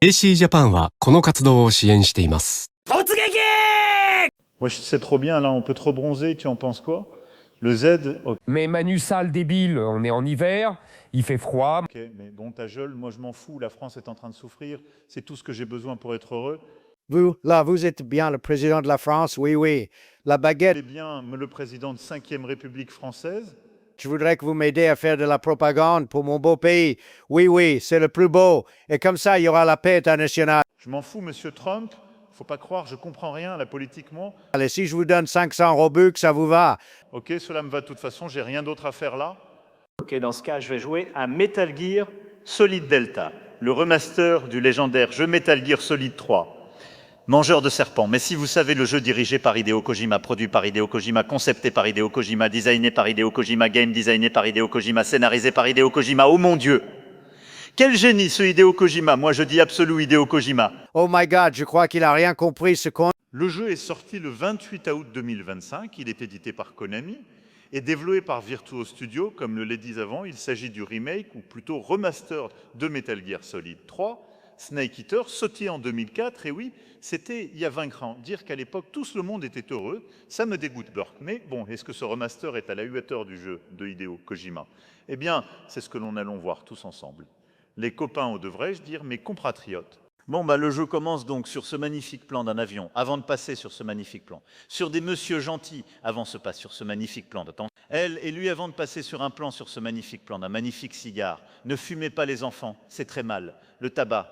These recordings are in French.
AC ジャパンはこの活動を支援しています。突撃! Ouais, c'est trop bien, là, on peut trop bronzer, tu en penses quoi? Le Z, ok, Mais Manu sale débile, on est en hiver, il fait froid. mais bon, ta gueule, moi je m'en fous, la France est en train de souffrir, c'est tout ce que j'ai besoin pour être heureux. Vous, là, vous êtes bien le président de la France, oui, oui. La baguette, Eh bien, le président de 5e République française, je voudrais que vous m'aidiez à faire de la propagande pour mon beau pays. Oui, oui, c'est le plus beau. Et comme ça, il y aura la paix internationale. je m'en fous, monsieur Trump, faut pas croire, je comprends rien, là, politiquement. Allez, si je vous donne 500 robucs, ça vous va? Ok, cela me va de toute façon, j'ai rien d'autre à faire là. Ok, dans ce cas, je vais jouer à Metal Gear Solid Delta, le remaster du légendaire jeu Metal Gear Solid 3. Mangeur de serpents, mais si vous savez le jeu dirigé par Hideo Kojima, produit par Hideo Kojima, concepté par Hideo Kojima, designé par Hideo Kojima, game designé par Hideo Kojima, scénarisé par Hideo Kojima, oh mon Dieu! Quel génie ce Hideo Kojima, moi je dis absolu Hideo Kojima. Oh my God, je crois qu'il a rien compris ce qu'on... Le jeu est sorti le 28 août 2025, il est édité par Konami et développé par Virtuos Studio, comme le l'a dit avant, il s'agit du remake, ou plutôt remaster de Metal Gear Solid 3, Snake Eater, sorti en 2004, et oui, c'était il y a 20 ans. Dire qu'à l'époque, tout le monde était heureux, ça me dégoûte, Burke. Mais bon, est-ce que ce remaster est à la hauteur du jeu de Hideo Kojima? Eh bien, c'est ce que nous allons voir tous ensemble. Les copains, ou devrais-je dire, mes compatriotes. Bon, le jeu commence donc sur ce magnifique plan d'un avion, avant de passer sur ce magnifique plan. Sur des messieurs gentils, avant se passe sur ce magnifique plan. Elle et lui, avant de passer sur un plan sur ce magnifique plan, d'un magnifique cigare. Ne fumez pas les enfants, c'est très mal. Le tabac.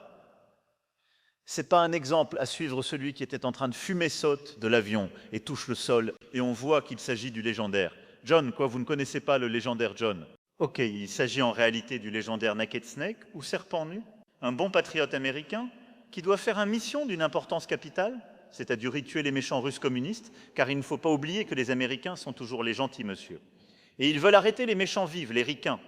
C'est pas un exemple à suivre celui qui était en train de fumer saute de l'avion et touche le sol, et on voit qu'il s'agit du légendaire. John, quoi, vous ne connaissez pas le légendaire John? Ok, il s'agit en réalité du légendaire Naked Snake, ou Serpent Nu, un bon patriote américain, qui doit faire une mission d'une importance capitale, c'est-à-dire tuer les méchants russes communistes, car il ne faut pas oublier que les Américains sont toujours les gentils, monsieur. Et ils veulent arrêter les méchants vifs, les ricains.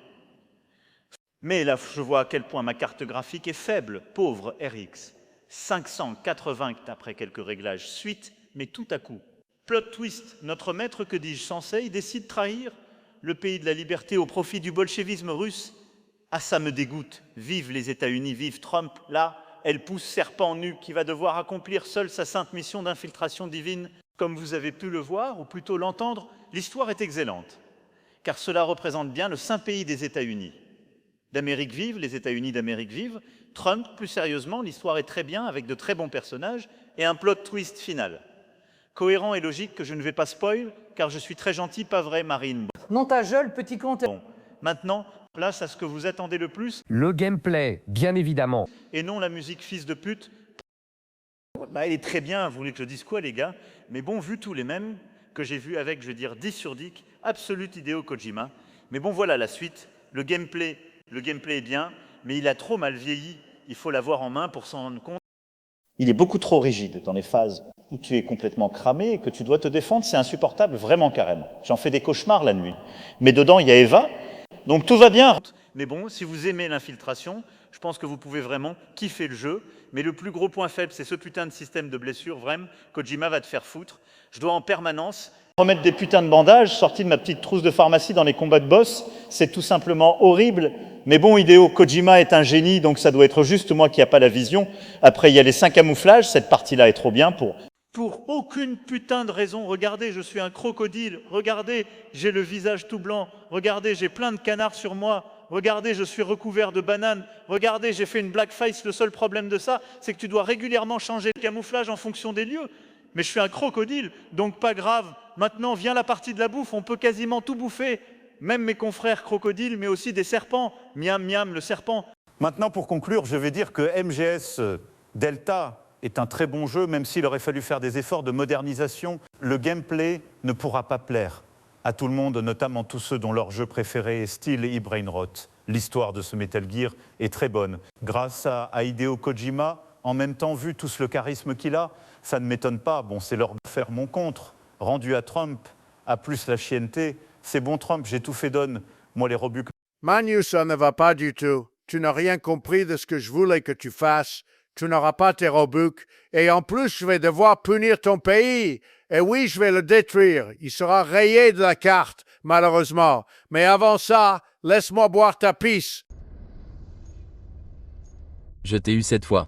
Mais là, je vois à quel point ma carte graphique est faible, pauvre RX. 580 après quelques réglages suite, mais tout à coup. Plot twist, notre maître, que dis-je, Sensei, décide de trahir le pays de la liberté au profit du bolchevisme russe. Ah, ça me dégoûte. Vive les États-Unis, vive Trump, là, elle pousse Serpent Nu, qui va devoir accomplir seule sa sainte mission d'infiltration divine. Comme vous avez pu le voir, ou plutôt l'entendre, l'histoire est excellente, car cela représente bien le saint pays des États-Unis. D'Amérique vive, les États-Unis d'Amérique vive. Trump, plus sérieusement, l'histoire est très bien, avec de très bons personnages, et un plot twist final. Cohérent et logique que je ne vais pas spoil, car je suis très gentil, pas vrai, Marine? Non ta gueule, petit con. Bon, maintenant, place à ce que vous attendez le plus, Le gameplay, bien évidemment. et non la musique fils de pute. Elle est très bien, vous voulez que je dise quoi, les gars? Mais bon, vu tous les mêmes que j'ai vus avec, je vais dire 10 sur 10, absolute Hideo Kojima. Mais bon, voilà la suite. Le gameplay est bien, mais il a trop mal vieilli. Il faut l'avoir en main pour s'en rendre compte. Il est beaucoup trop rigide dans les phases où tu es complètement cramé et que tu dois te défendre. C'est insupportable, vraiment carrément. J'en fais des cauchemars la nuit. Mais dedans, il y a Eva, donc tout va bien. Mais bon, si vous aimez l'infiltration, je pense que vous pouvez vraiment kiffer le jeu. Mais le plus gros point faible, c'est ce putain de système de blessure. Vraiment, Kojima va te faire foutre. Je dois en permanence remettre des putains de bandages sortis de ma petite trousse de pharmacie dans les combats de boss. C'est tout simplement horrible. Mais bon, Hideo Kojima est un génie, donc ça doit être juste moi qui n'ai pas la vision. Après, il y a les 5 camouflages. Cette partie-là est trop bien pour aucune putain de raison. Regardez, je suis un crocodile. Regardez, j'ai le visage tout blanc. Regardez, j'ai plein de canards sur moi. Regardez, je suis recouvert de bananes. Regardez, j'ai fait une blackface. Le seul problème de ça, c'est que tu dois régulièrement changer le camouflage en fonction des lieux. Mais je suis un crocodile, donc pas grave. Maintenant, vient la partie de la bouffe. On peut quasiment tout bouffer. Même mes confrères crocodiles, mais aussi des serpents. Miam, miam, le serpent. Maintenant, pour conclure, je vais dire que MGS Delta est un très bon jeu, même s'il aurait fallu faire des efforts de modernisation. Le gameplay ne pourra pas plaire à tout le monde, notamment tous ceux dont leur jeu préféré est Steel et Brainrot. L'histoire de ce Metal Gear est très bonne. Grâce à Hideo Kojima, en même temps, vu tout le charisme qu'il a, ça ne m'étonne pas. Bon, c'est leur faire mon contre. Rendu à Trump, à plus la chienneté, c'est bon Trump, j'ai tout fait donne. Moi, les robucs... Manu, ça ne va pas du tout. Tu n'as rien compris de ce que je voulais que tu fasses. Tu n'auras pas tes robucs. Et en plus, je vais devoir punir ton pays. Et oui, je vais le détruire. Il sera rayé de la carte, malheureusement. Mais avant ça, laisse-moi boire ta pisse. Je t'ai eu cette fois.